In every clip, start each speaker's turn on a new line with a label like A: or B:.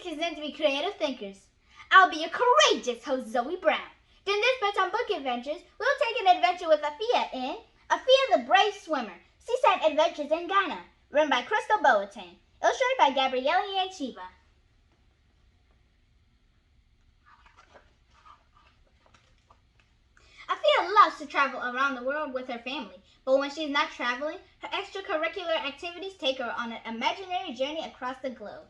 A: music is meant to be creative thinkers. I'll be your courageous host, Zoey Brown. During this Bedtime Book Adventures, we'll take an adventure with Afia in Afia the Brave Swimmer, Seaside Adventures in Ghana, written by Boateng, illustrated by Gabrielle Chiva. Afia loves to travel around the world with her family, but when she's not traveling, her extracurricular activities take her on an imaginary journey across the globe.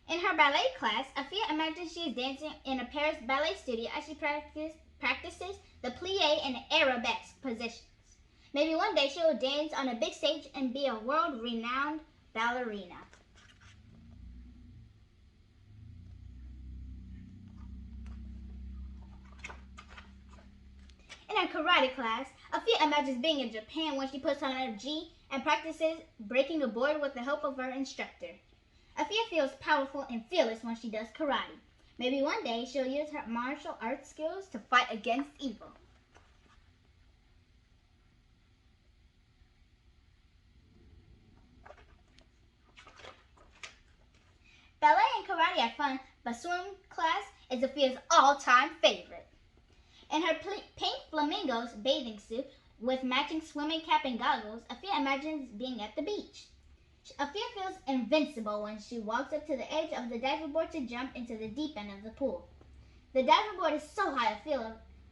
A: In her ballet class, Afia imagines she is dancing in a Paris ballet studio as she practices the plie and arabesque positions. Maybe one day she will dance on a big stage and be a world-renowned ballerina. In her karate class, Afia imagines being in Japan when she puts on her gi and practices breaking a board with the help of her instructor. Afia feels powerful and fearless when she does karate. Maybe one day she'll use her martial arts skills to fight against evil. Ballet and karate are fun, but swim class is Afia's all-time favorite. In her pink flamingos bathing suit with matching swimming cap and goggles, Afia imagines being at the beach. Afia feels invincible when she walks up to the edge of the diver board to jump into the deep end of the pool. The diver board is so high,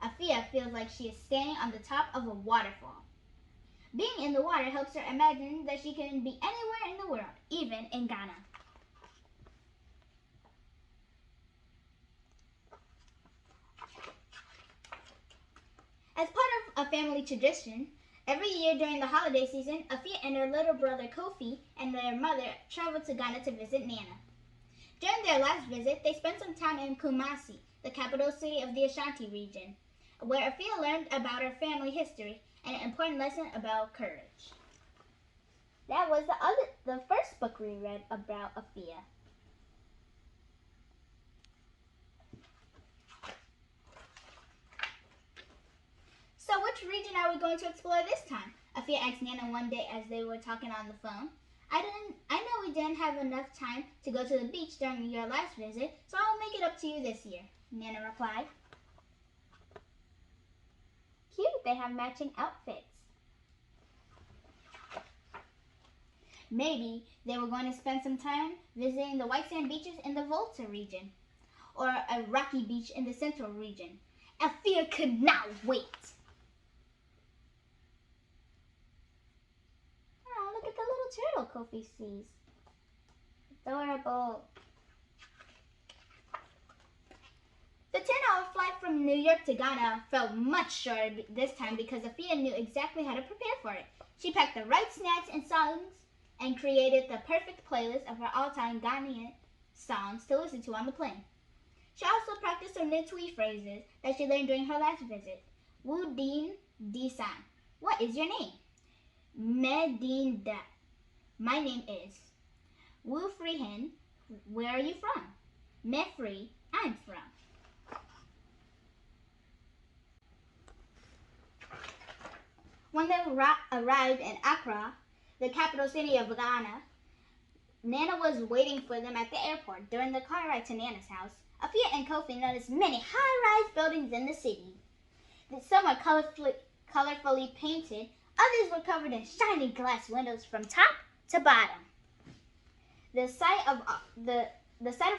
A: Afia feels like she is standing on the top of a waterfall. Being in the water helps her imagine that she can be anywhere in the world, even in Ghana. As part of a family tradition, every year during the holiday season, Afia and her little brother Kofi and their mother traveled to Ghana to visit Nana. During their last visit, they spent some time in Kumasi, the capital city of the Ashanti region, where Afia learned about her family history and an important lesson about courage. That was the first book we read about Afia. So which region are we going to explore this time? Afia asked Nana one day as they were talking on the phone. I know we didn't have enough time to go to the beach during your last visit, so I'll make it up to you this year, Nana replied. Cute, they have matching outfits. Maybe they were going to spend some time visiting the white sand beaches in the Volta region, or a rocky beach in the central region. Afia could not wait. Look at the little turtle Kofi sees. Adorable. The 10-hour flight from New York to Ghana felt much shorter this time because Afia knew exactly how to prepare for it. She packed the right snacks and songs and created the perfect playlist of her all-time Ghanaian songs to listen to on the plane. She also practiced her Nitui phrases that she learned during her last visit. Wu Din Di San. What is your name? Medinda. My name is. Wu Freehan. Where are you from? Me Free. I'm from. When they arrived in Accra, the capital city of Ghana, Nana was waiting for them at the airport. During the car ride to Nana's house, Afia and Kofi noticed many high-rise buildings in the city. Some were colorfully painted. Others were covered in shiny glass windows from top to bottom. The sight of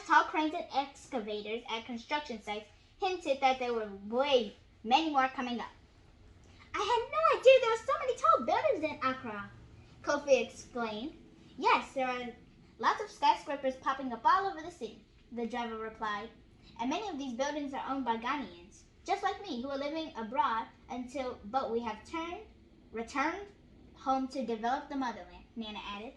A: tall cranes and excavators at construction sites hinted that there were many more coming up. I had no idea there were so many tall buildings in Accra, Kofi explained. Yes, there are lots of skyscrapers popping up all over the city, the driver replied. And many of these buildings are owned by Ghanaians, just like me, who are living abroad but we have returned home to develop the motherland, Nana added.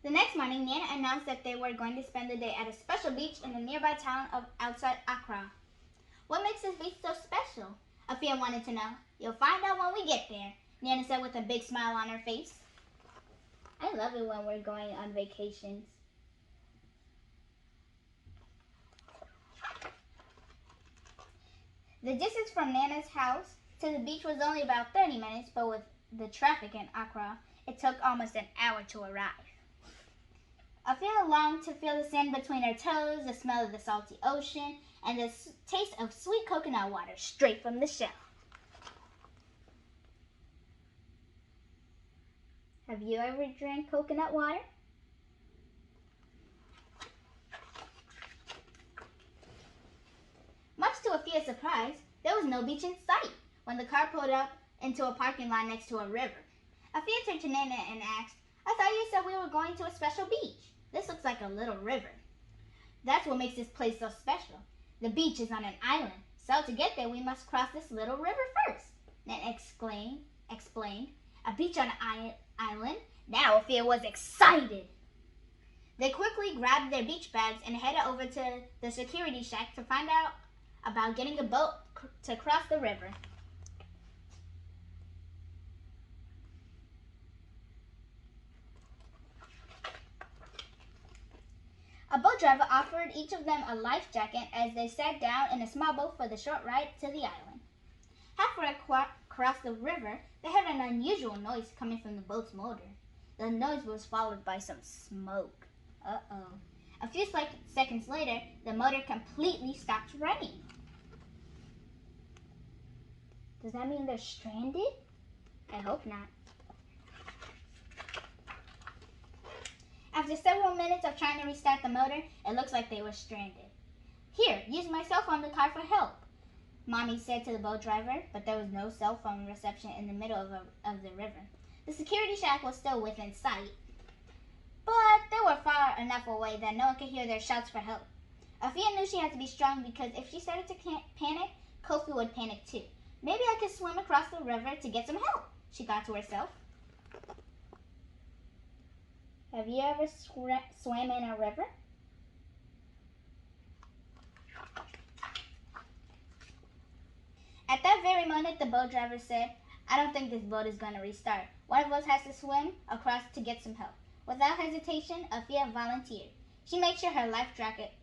A: The next morning, Nana announced that they were going to spend the day at a special beach in the nearby town outside Accra. What makes this beach so special? Afia wanted to know. You'll find out when we get there, Nana said with a big smile on her face. I love it when we're going on vacations. The distance from Nana's house to the beach was only about 30 minutes, but with the traffic in Accra, it took almost an hour to arrive. Afia longed to feel the sand between her toes, the smell of the salty ocean, and the taste of sweet coconut water straight from the shell. Have you ever drank coconut water? Much to Afia's surprise, there was no beach in sight when the car pulled up into a parking lot next to a river. Afia turned to Nana and asked, "I thought you said we were going to a special beach. This looks like a little river." "That's what makes this place so special. The beach is on an island, so to get there we must cross this little river first," Nana explained. A beach on an island? Now Afia was excited. They quickly grabbed their beach bags and headed over to the security shack to find out about getting a boat to cross the river. A boat driver offered each of them a life jacket as they sat down in a small boat for the short ride to the island. Halfway across the river, they heard an unusual noise coming from the boat's motor. The noise was followed by some smoke. Uh-oh. A few seconds later, the motor completely stopped running. Does that mean they're stranded? I hope not. After several minutes of trying to restart the motor, it looks like they were stranded. "Here, use my cell phone to call for help," Mommy said to the boat driver, but there was no cell phone reception in the middle of the river. The security shack was still within sight, but they were far enough away that no one could hear their shouts for help. Afia knew she had to be strong because if she started to panic, Kofi would panic too. "Maybe I could swim across the river to get some help," she thought to herself. Have you ever swam in a river? At that very moment, the boat driver said, "I don't think this boat is going to restart. One of us has to swim across to get some help." Without hesitation, Afia volunteered. She made sure her life jacket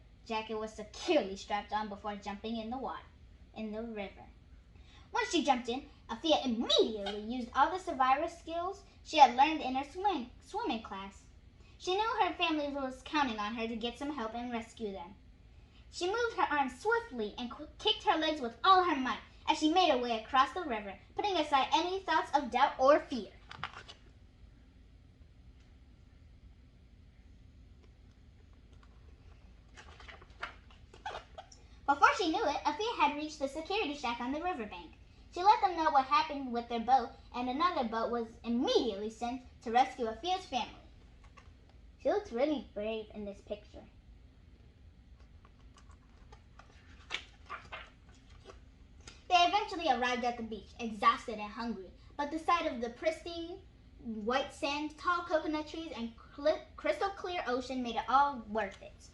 A: was securely strapped on before jumping in the river. Once she jumped in, Afia immediately used all the survival skills she had learned in her swimming class. She knew her family was counting on her to get some help and rescue them. She moved her arms swiftly and kicked her legs with all her might as she made her way across the river, putting aside any thoughts of doubt or fear. Before she knew it, Afia had reached the security shack on the riverbank. She let them know what happened with their boat, and another boat was immediately sent to rescue Afia's family. She looks really brave in this picture. They eventually arrived at the beach, exhausted and hungry, but the sight of the pristine white sand, tall coconut trees, and crystal clear ocean made it all worth it.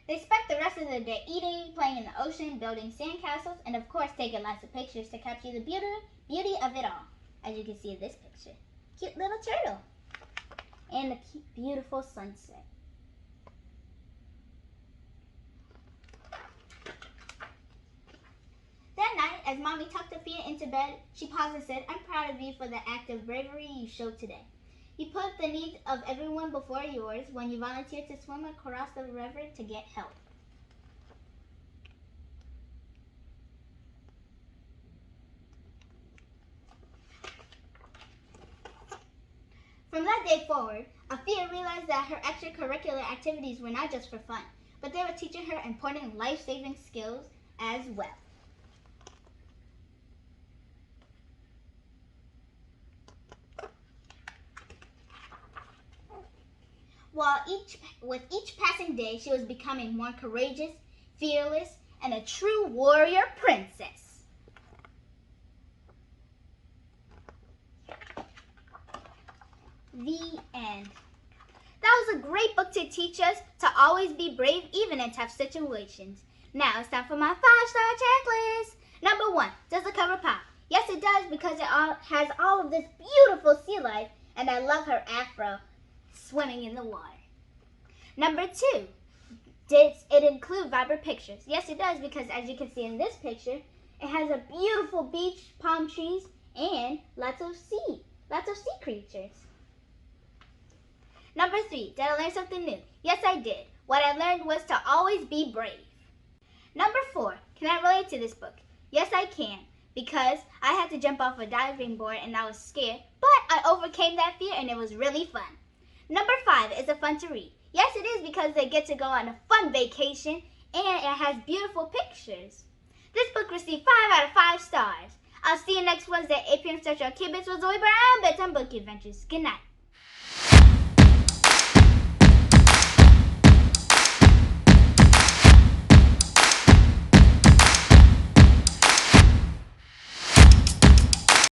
A: They spent the rest of the day eating, playing in the ocean, building sandcastles, and of course taking lots of pictures to capture the beauty of it all. As you can see in this picture. Cute little turtle. And a beautiful sunset. That night, as Mommy tucked Afia into bed, she paused and said, "I'm proud of you for the act of bravery you showed today. You put the needs of everyone before yours when you volunteered to swim across the river to get help." From that day forward, Afia realized that her extracurricular activities were not just for fun, but they were teaching her important life-saving skills as well. With each passing day, she was becoming more courageous, fearless, and a true warrior princess. The end. That was a great book to teach us to always be brave even in tough situations. Now it's time for my 5-star checklist. Number 1, does the cover pop? Yes, it does, because it has all of this beautiful sea life, and I love her afro swimming in the water. Number 2, does it include vibrant pictures? Yes, it does, because as you can see in this picture, it has a beautiful beach, palm trees, and lots of sea creatures. Number 3, did I learn something new? Yes, I did. What I learned was to always be brave. Number 4, can I relate to this book? Yes, I can, because I had to jump off a diving board and I was scared, but I overcame that fear and it was really fun. Number 5, is it fun to read? Yes, it is, because they get to go on a fun vacation and it has beautiful pictures. This book received 5 out of 5 stars. I'll see you next Wednesday at 8 p.m. Central on KidBits with Zoey and Bedtime Book Adventures. Good night.